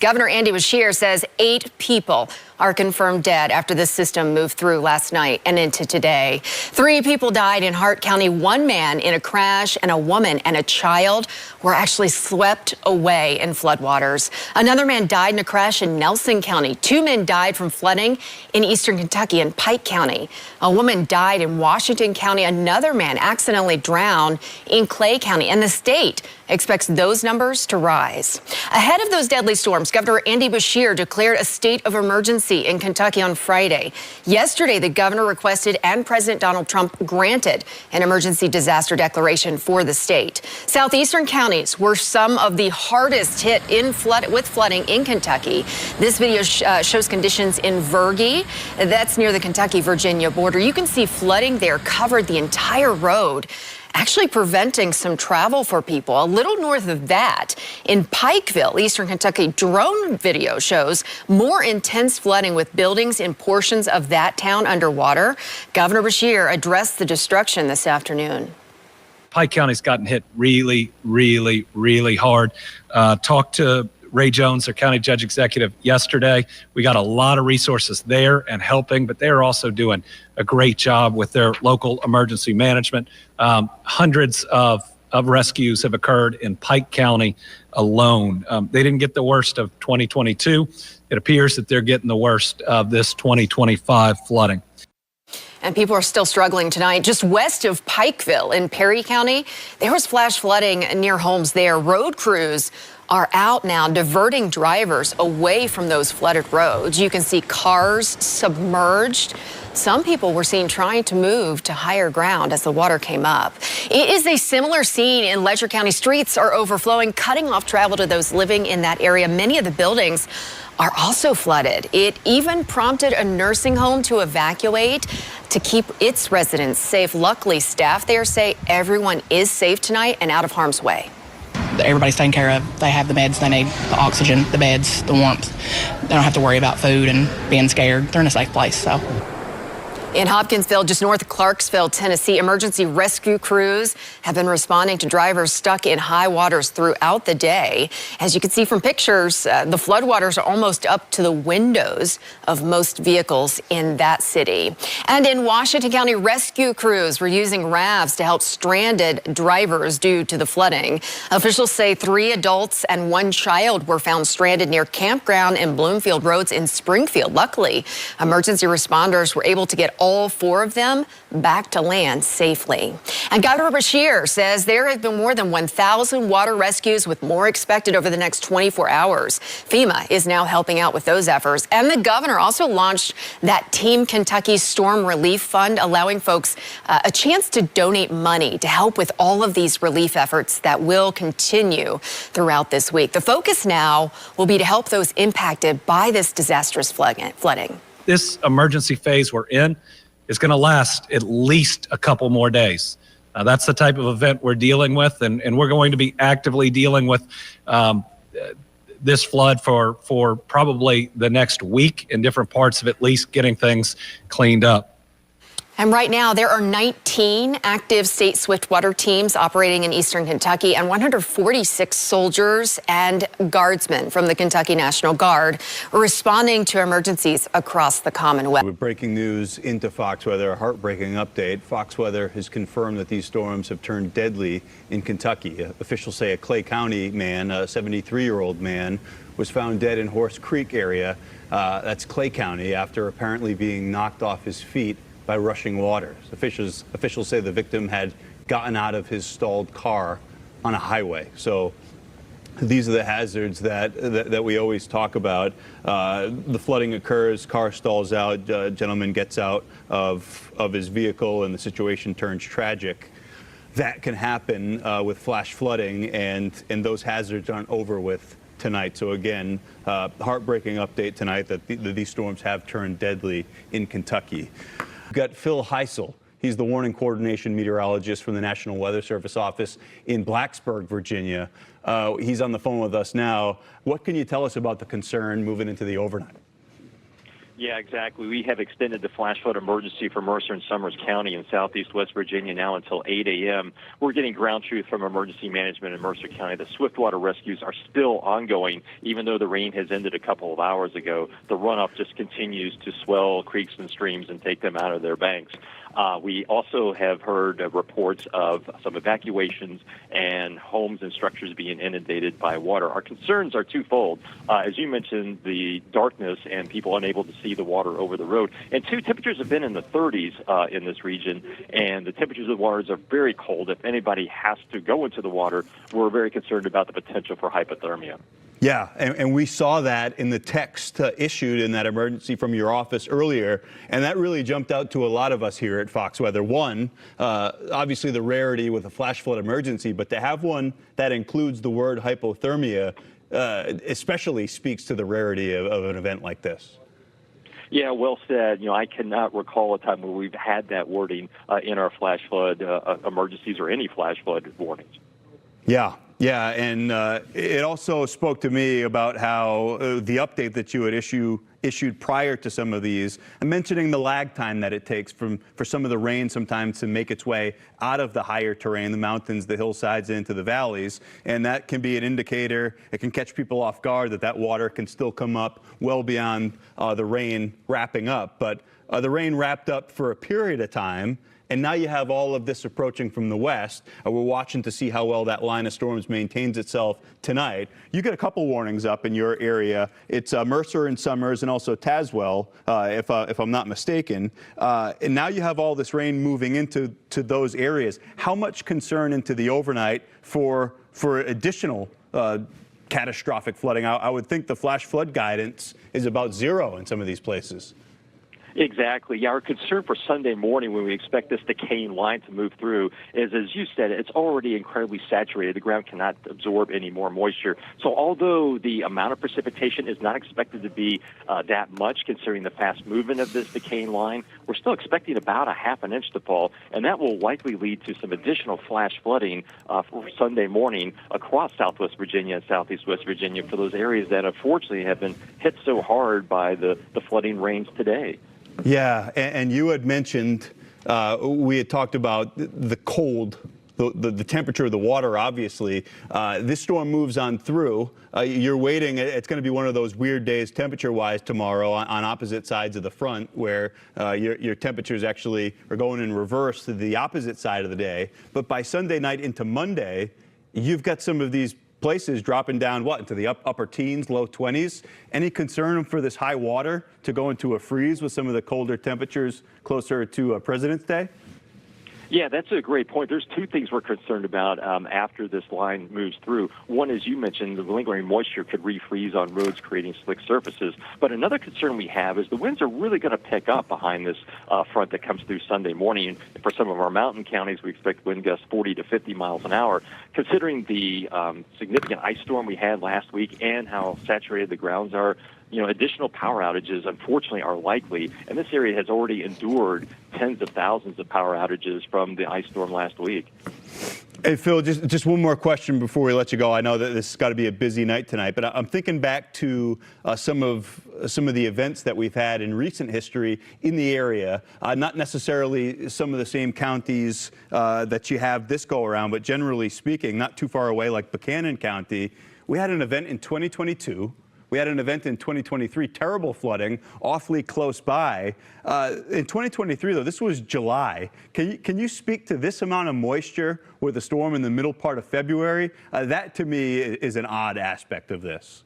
Governor Andy Beshear says 8 people are confirmed dead after the system moved through last night and into today. 3 people died in Hart County. 1 man in a crash, and a woman and a child were actually swept away in floodwaters. Another man died in a crash in Nelson County. 2 men died from flooding in eastern Kentucky and Pike County. A woman died in Washington County. Another man accidentally drowned in Clay County, and the state expects those numbers to rise. Ahead of those deadly storms, Governor Andy Beshear declared a state of emergency in Kentucky on Friday. Yesterday, the governor requested and President Donald Trump granted an emergency disaster declaration for the state. Southeastern counties were some of the hardest hit with flooding in Kentucky. This video shows conditions in Vergy. That's near the Kentucky-Virginia border. You can see flooding there covered the entire road, actually preventing some travel for people. A little north of that, in Pikeville, eastern Kentucky, drone video shows more intense flooding with buildings in portions of that town underwater. Governor Beshear addressed the destruction this afternoon. Pike County's gotten hit really, really, really hard. Talked to Ray Jones, their county judge executive, yesterday. We got a lot of resources there and helping, but they're also doing a great job with their local emergency management. Hundreds of rescues have occurred in Pike County alone. They didn't get the worst of 2022. It appears that they're getting the worst of this 2025 flooding. And people are still struggling tonight. Just west of Pikeville in Perry County, there was flash flooding near homes there. Road crews are out now diverting drivers away from those flooded roads. You can see cars submerged. Some people were seen trying to move to higher ground as the water came up. It is a similar scene in Letcher County. Streets are overflowing, cutting off travel to those living in that area. Many of the buildings are also flooded. It even prompted a nursing home to evacuate to keep its residents safe. Luckily, staff there say everyone is safe tonight and out of harm's way. Everybody's taken care of. They have the meds they need, the oxygen, the beds, the warmth. They don't have to worry about food and being scared. They're in a safe place, so. In Hopkinsville, just north of Clarksville, Tennessee, emergency rescue crews have been responding to drivers stuck in high waters throughout the day. As you can see from pictures, the floodwaters are almost up to the windows of most vehicles in that city. And in Washington County, rescue crews were using rafts to help stranded drivers due to the flooding. Officials say 3 adults and 1 child were found stranded near Campground and Bloomfield Roads in Springfield. Luckily, emergency responders were able to get all 4 of them back to land safely. And Governor Beshear says there have been more than 1,000 water rescues, with more expected over the next 24 hours. FEMA is now helping out with those efforts. And the governor also launched that Team Kentucky Storm Relief Fund, allowing folks a chance to donate money to help with all of these relief efforts that will continue throughout this week. The focus now will be to help those impacted by this disastrous flooding. This emergency phase we're in is going to last at least a couple more days. That's the type of event we're dealing with, and we're going to be actively dealing with this flood for probably the next week in different parts of at least getting things cleaned up. And right now, there are 19 active state swiftwater teams operating in eastern Kentucky, and 146 soldiers and guardsmen from the Kentucky National Guard responding to emergencies across the Commonwealth. With breaking news into Fox Weather, a heartbreaking update. Fox Weather has confirmed that these storms have turned deadly in Kentucky. Officials say a Clay County man, a 73-year-old man, was found dead in Horse Creek area. That's Clay County, after apparently being knocked off his feet by rushing waters. Officials say the victim had gotten out of his stalled car on a highway. So these are the hazards that we always talk about. The flooding occurs, car stalls out, gentleman gets out of his vehicle, and the situation turns tragic. That can happen with flash flooding, and those hazards aren't over with tonight. So again, heartbreaking update tonight that these storms have turned deadly in Kentucky. We've got Phil Heisel. He's the warning coordination meteorologist from the National Weather Service office in Blacksburg, Virginia. He's on the phone with us now. What can you tell us about the concern moving into the overnight? Yeah, exactly. We have extended the flash flood emergency for Mercer and Summers County in southeast West Virginia now until 8 a.m. We're getting ground truth from emergency management in Mercer County. The swiftwater rescues are still ongoing, even though the rain has ended a couple of hours ago. The runoff just continues to swell creeks and streams and take them out of their banks. We also have heard reports of some evacuations and homes and structures being inundated by water. Our concerns are twofold. As you mentioned, the darkness and people unable to see the water over the road. And two, temperatures have been in the 30s in this region, and the temperatures of the waters are very cold. If anybody has to go into the water, we're very concerned about the potential for hypothermia. Yeah, and we saw that in the text issued in that emergency from your office earlier, and that really jumped out to a lot of us here at Fox Weather. One, obviously the rarity with a flash flood emergency, but to have one that includes the word hypothermia especially speaks to the rarity of an event like this. Yeah, well said. I cannot recall a time where we've had that wording in our flash flood emergencies or any flash flood warnings. Yeah. Yeah, and it also spoke to me about how the update that you had issued prior to some of these, and mentioning the lag time that it takes for some of the rain sometimes to make its way out of the higher terrain, the mountains, the hillsides, into the valleys, and that can be an indicator. It can catch people off guard that water can still come up well beyond the rain wrapping up. But the rain wrapped up for a period of time. And now you have all of this approaching from the west. We're watching to see how well that line of storms maintains itself tonight. You get a couple warnings up in your area. It's Mercer and Summers and also Tazewell, if I'm not mistaken. And now you have all this rain moving into those areas. How much concern into the overnight for additional catastrophic flooding? I would think the flash flood guidance is about 0 in some of these places. Exactly. Yeah, our concern for Sunday morning when we expect this decaying line to move through is, as you said, it's already incredibly saturated. The ground cannot absorb any more moisture. So although the amount of precipitation is not expected to be that much, considering the fast movement of this decaying line, we're still expecting about a half an inch to fall, and that will likely lead to some additional flash flooding for Sunday morning across southwest Virginia and southeast West Virginia for those areas that unfortunately have been hit so hard by the flooding rains today. Yeah, and you had mentioned, we had talked about the cold, the temperature of the water, obviously. This storm moves on through. You're waiting. It's going to be one of those weird days temperature-wise tomorrow on opposite sides of the front where your temperatures actually are going in reverse to the opposite side of the day. But by Sunday night into Monday, you've got some of these places dropping down, into the upper teens, low 20s. Any concern for this high water to go into a freeze with some of the colder temperatures closer to President's Day? Yeah, that's a great point. There's two things we're concerned about after this line moves through. One, as you mentioned, the lingering moisture could refreeze on roads, creating slick surfaces. But another concern we have is the winds are really going to pick up behind this front that comes through Sunday morning. For some of our mountain counties, we expect wind gusts 40 to 50 miles an hour. Considering the significant ice storm we had last week and how saturated the grounds are, additional power outages, unfortunately, are likely, and this area has already endured tens of thousands of power outages from the ice storm last week. Hey, Phil, just one more question before we let you go. I know that this has got to be a busy night tonight, but I'm thinking back to some of the events that we've had in recent history in the area, not necessarily some of the same counties that you have this go-around, but generally speaking, not too far away, like Buchanan County. We had an event in 2022. We had an event in 2023, terrible flooding, awfully close by. In 2023, though, this was July. Can you speak to this amount of moisture with a storm in the middle part of February? That, to me, is an odd aspect of this.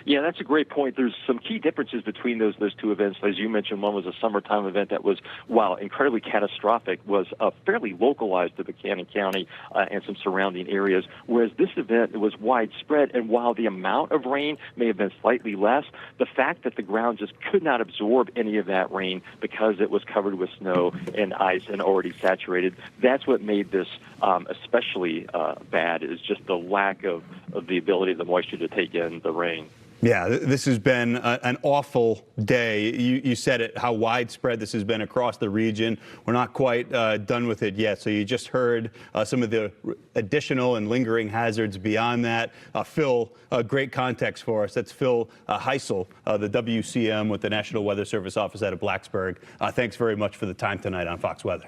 Yeah, that's a great point. There's some key differences between those two events. As you mentioned, one was a summertime event that was, while incredibly catastrophic, was fairly localized to Buchanan County and some surrounding areas, whereas this event was widespread. And while the amount of rain may have been slightly less, the fact that the ground just could not absorb any of that rain because it was covered with snow and ice and already saturated, that's what made this especially bad, is just the lack of the ability of the moisture to take in the rain. Yeah, this has been an awful day. You said it, how widespread this has been across the region. We're not quite done with it yet. So you just heard some of the additional and lingering hazards beyond that. Phil, great context for us. That's Phil Heisel, the WCM with the National Weather Service office out of Blacksburg. Thanks very much for the time tonight on Fox Weather.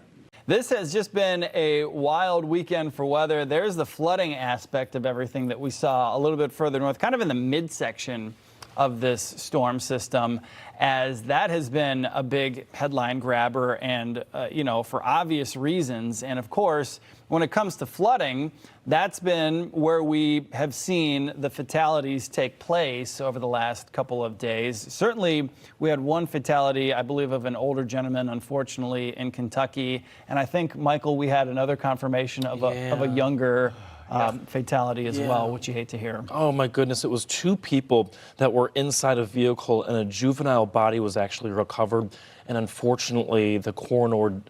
This has just been a wild weekend for weather. There's the flooding aspect of everything that we saw a little bit further north, kind of in the midsection of this storm system, as that has been a big headline grabber and, for obvious reasons. And of course, when it comes to flooding, that's been where we have seen the fatalities take place over the last couple of days. Certainly, we had one fatality, I believe, of an older gentleman, unfortunately, in Kentucky. And I think, Michael, we had another confirmation of a younger fatality as well, which you hate to hear. Oh my goodness, it was two people that were inside a vehicle and a juvenile body was actually recovered. And unfortunately, the coroner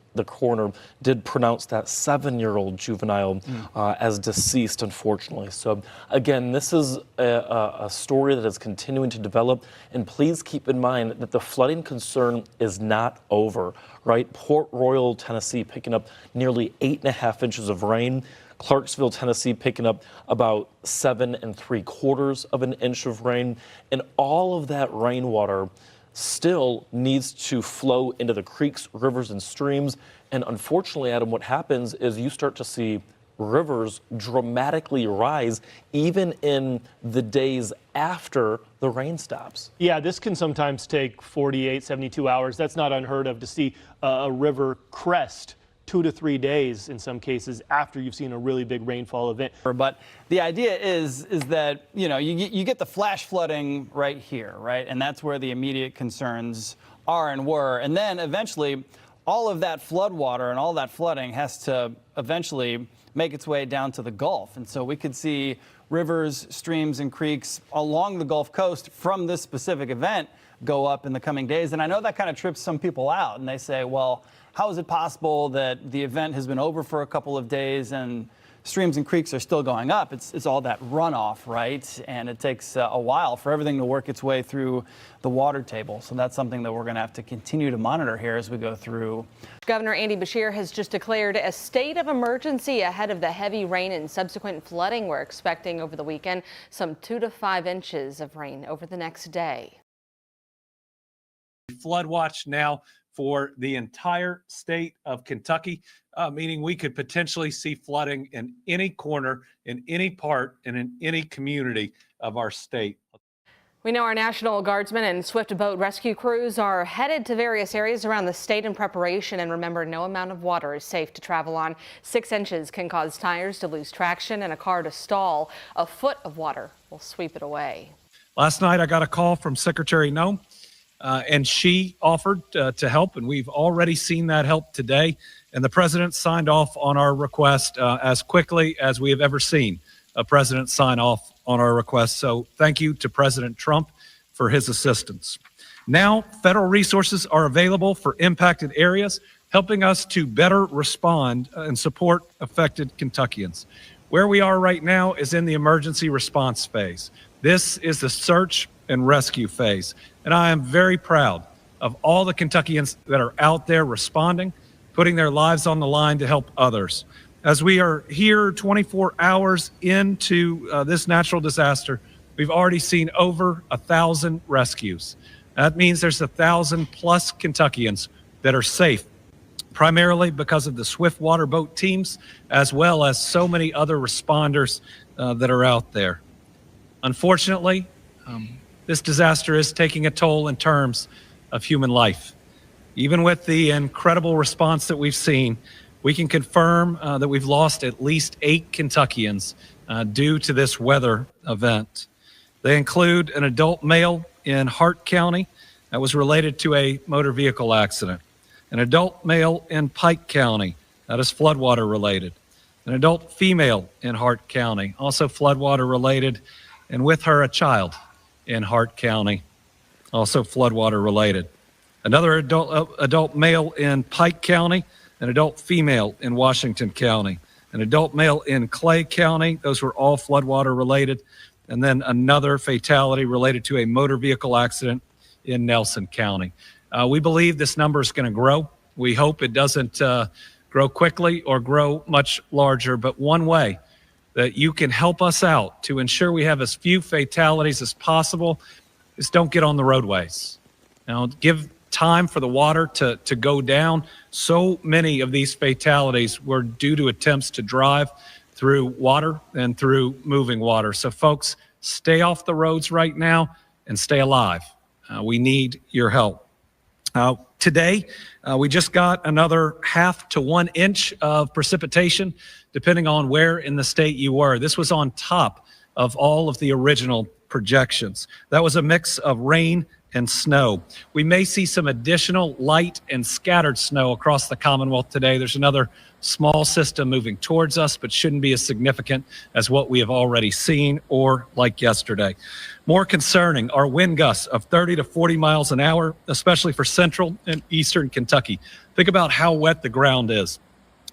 did pronounce that 7-year-old juvenile as deceased, unfortunately. So again, this is a story that is continuing to develop. And please keep in mind that the flooding concern is not over, right? Port Royal, Tennessee, picking up nearly 8.5 inches of rain. Clarksville, Tennessee, picking up about 7 3/4 of an inch of rain. And all of that rainwater still needs to flow into the creeks, rivers, and streams. And unfortunately, Adam, what happens is you start to see rivers dramatically rise even in the days after the rain stops. Yeah, this can sometimes take 48, 72 hours. That's not unheard of to see a river crest 2 to 3 days in some cases after you've seen a really big rainfall event. But the idea is that, you get the flash flooding right here, right? And that's where the immediate concerns are and were. And then eventually all of that flood water and all that flooding has to eventually make its way down to the Gulf. And so we could see rivers, streams, and creeks along the Gulf Coast from this specific event go up in the coming days. And I know that kind of trips some people out, and they say, well, how is it possible that the event has been over for a couple of days and streams and creeks are still going up? It's all that runoff, right? And it takes a while for everything to work its way through the water table. So that's something that we're going to have to continue to monitor here as we go through. Governor Andy Beshear has just declared a state of emergency ahead of the heavy rain and subsequent flooding we're expecting over the weekend. Some 2 to 5 inches of rain over the next day. Flood watch now for the entire state of Kentucky, meaning we could potentially see flooding in any corner, in any part, and in any community of our state. We know our National Guardsmen and swift boat rescue crews are headed to various areas around the state in preparation. And remember, no amount of water is safe to travel on. 6 inches can cause tires to lose traction and a car to stall. A foot of water will sweep it away. Last night, I got a call from Secretary Noem. And she offered to help, and we've already seen that help today. And the president signed off on our request as quickly as we have ever seen a president sign off on our request. So thank you to President Trump for his assistance. Now, federal resources are available for impacted areas, helping us to better respond and support affected Kentuckians. Where we are right now is in the emergency response phase. This is the search and rescue phase. And I am very proud of all the Kentuckians that are out there responding, putting their lives on the line to help others. As we are here 24 hours into this natural disaster, we've already seen over 1,000 rescues. That means there's 1,000+ Kentuckians that are safe, primarily because of the swift water boat teams, as well as so many other responders that are out there. Unfortunately, this disaster is taking a toll in terms of human life. Even with the incredible response that we've seen, we can confirm that we've lost at least 8 Kentuckians due to this weather event. They include an adult male in Hart County that was related to a motor vehicle accident, an adult male in Pike County that is floodwater related, an adult female in Hart County, also floodwater related, and with her a child in Hart County, also floodwater related. Another adult male in Pike County, an adult female in Washington County, an adult male in Clay County. Those were all floodwater related. and then another fatality related to a motor vehicle accident in Nelson County. We believe this number is going to grow. We hope it doesn't grow quickly or grow much larger, but one way that you can help us out to ensure we have as few fatalities as possible is don't get on the roadways. Now, give time for the water to go down. So many of these fatalities were due to attempts to drive through water and through moving water. So folks, stay off the roads right now and stay alive. We need your help. Today, we just got another 1/2 to 1 inch of precipitation, depending on where in the state you were. This was on top of all of the original projections. That was a mix of rain and snow. We may see some additional light and scattered snow across the Commonwealth today. There's another small system moving towards us, but shouldn't be as significant as what we have already seen or like yesterday. More concerning are wind gusts of 30 to 40 miles an hour, especially for central and eastern Kentucky. Think about how wet the ground is.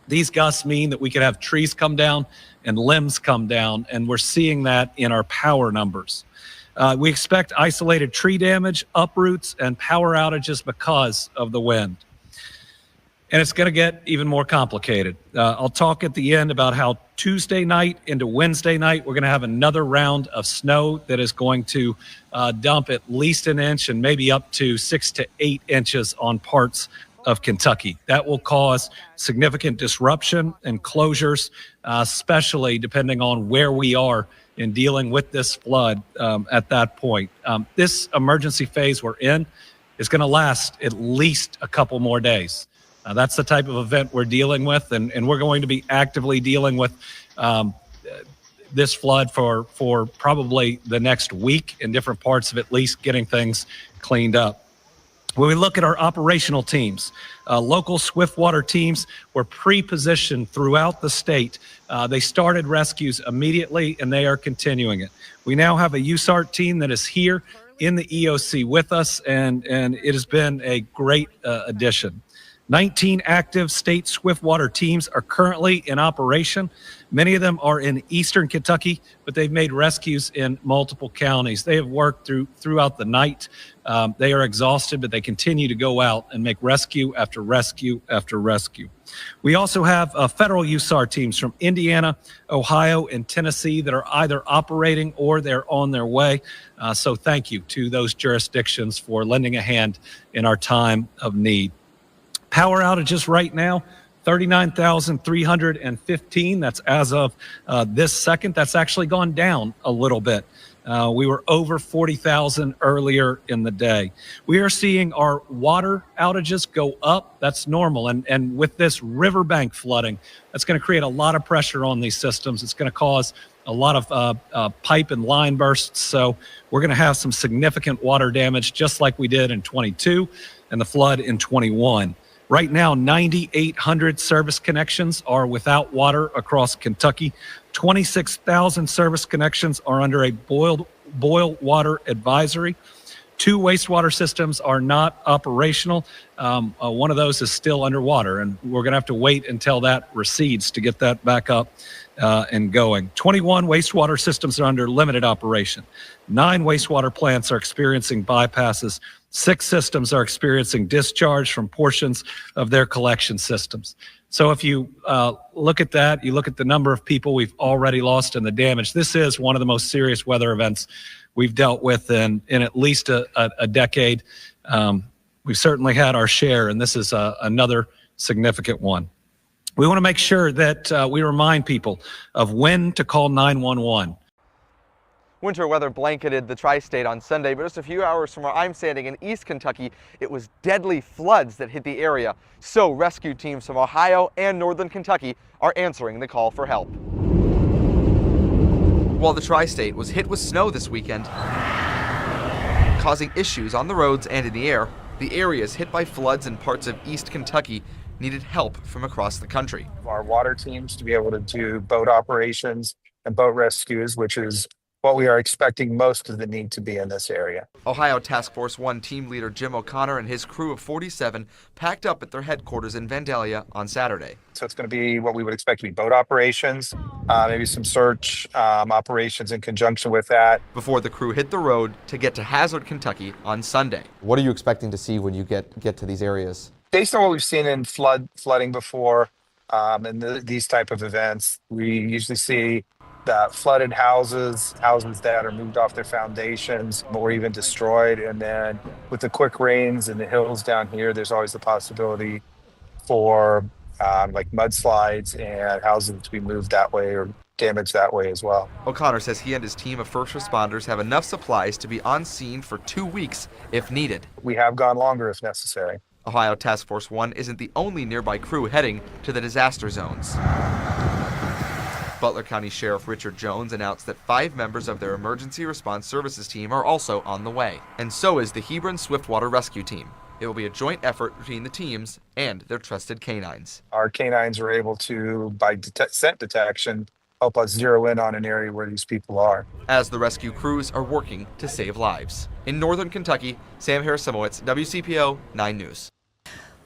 These gusts mean that we could have trees come down and limbs come down, and we're seeing that in our power numbers. We expect isolated tree damage, uproots, and power outages because of the wind. And it's going to get even more complicated. I'll talk at the end about how Tuesday night into Wednesday night, we're going to have another round of snow that is going to dump at least an inch and maybe up to 6 to 8 inches on parts of Kentucky. That will cause significant disruption and closures, especially depending on where we are in dealing with this flood at that point. This emergency phase we're in is going to last at least a couple more days. That's the type of event we're dealing with, and we're going to be actively dealing with this flood for probably the next week in different parts of at least getting things cleaned up. When we look at our operational teams, local swiftwater teams were pre-positioned throughout the state. They started rescues immediately, and they are continuing it. We now have a USART team that is here in the EOC with us, and it has been a great addition. 19 active state swiftwater teams are currently in operation. Many of them are in eastern Kentucky, but they've made rescues in multiple counties. They have worked throughout the night. They are exhausted, but they continue to go out and make rescue after rescue after rescue. We also have federal USAR teams from Indiana, Ohio, and Tennessee that are either operating or they're on their way. So thank you to those jurisdictions for lending a hand in our time of need. Power outages right now, 39,315. That's as of this second. That's actually gone down a little bit. We were over 40,000 earlier in the day. We are seeing our water outages go up. That's normal. And with this riverbank flooding, that's going to create a lot of pressure on these systems. It's going to cause a lot of pipe and line bursts. So we're going to have some significant water damage, just like we did in 22 and the flood in 21. Right now, 9,800 service connections are without water across Kentucky. 26,000 service connections are under a boil water advisory. 2 wastewater systems are not operational. One of those is still underwater, and we're going to have to wait until that recedes to get that back up and going. 21 wastewater systems are under limited operation. 9 wastewater plants are experiencing bypasses. 6 systems are experiencing discharge from portions of their collection systems. So if you look at that, you look at the number of people we've already lost and the damage, this is one of the most serious weather events we've dealt with in at least a decade. We've certainly had our share, and this is another significant one. We want to make sure that we remind people of when to call 911. Winter weather blanketed the tri-state on Sunday, but just a few hours from where I'm standing in East Kentucky, it was deadly floods that hit the area. So rescue teams from Ohio and northern Kentucky are answering the call for help. While the tri-state was hit with snow this weekend, causing issues on the roads and in the air, the areas hit by floods in parts of East Kentucky needed help from across the country. Our water teams to be able to do boat operations and boat rescues, which is what we are expecting most of the need to be in this area. Ohio Task Force 1 team leader Jim O'Connor and his crew of 47 packed up at their headquarters in Vandalia on Saturday. So it's going to be what we would expect to be boat operations, maybe some search operations in conjunction with that. Before the crew hit the road to get to Hazard, Kentucky on Sunday. What are you expecting to see when you get to these areas? Based on what we've seen in flooding before and these type of events, we usually see that flooded houses that are moved off their foundations or even destroyed. And then with the quick rains in the hills down here, there's always the possibility for like mudslides and houses to be moved that way or damaged that way as well. O'Connor says he and his team of first responders have enough supplies to be on scene for 2 weeks if needed. We have gone longer if necessary. Ohio Task Force 1 isn't the only nearby crew heading to the disaster zones. Butler County Sheriff Richard Jones announced that 5 members of their emergency response services team are also on the way, and so is the Hebron Swiftwater Rescue Team. It will be a joint effort between the teams and their trusted canines. Our canines are able to, by scent detection, help us zero in on an area where these people are. As the rescue crews are working to save lives. In northern Kentucky, Sam Harris-Simowitz, WCPO 9 News.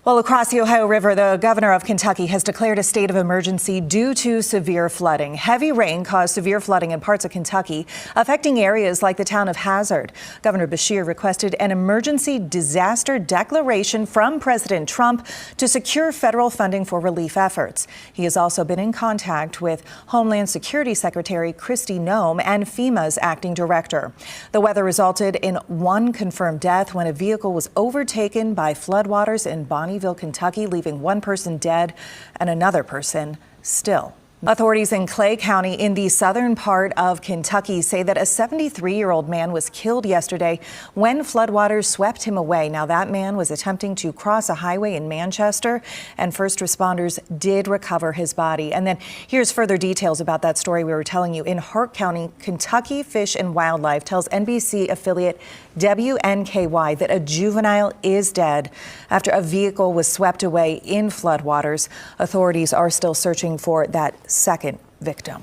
Well, across the Ohio River, the governor of Kentucky has declared a state of emergency due to severe flooding. Heavy rain caused severe flooding in parts of Kentucky, affecting areas like the town of Hazard. Governor Beshear requested an emergency disaster declaration from President Trump to secure federal funding for relief efforts. He has also been in contact with Homeland Security Secretary Kristi Noem and FEMA's acting director. The weather resulted in 1 confirmed death when a vehicle was overtaken by floodwaters in Bonneville, Kentucky, leaving 1 person dead and another person still. Authorities in Clay County in the southern part of Kentucky say that a 73-year-old man was killed yesterday when floodwaters swept him away. Now, that man was attempting to cross a highway in Manchester, and first responders did recover his body. And then here's further details about that story we were telling you. In Hart County, Kentucky Fish and Wildlife tells NBC affiliate WNKY that a juvenile is dead after a vehicle was swept away in floodwaters. Authorities are still searching for that second victim.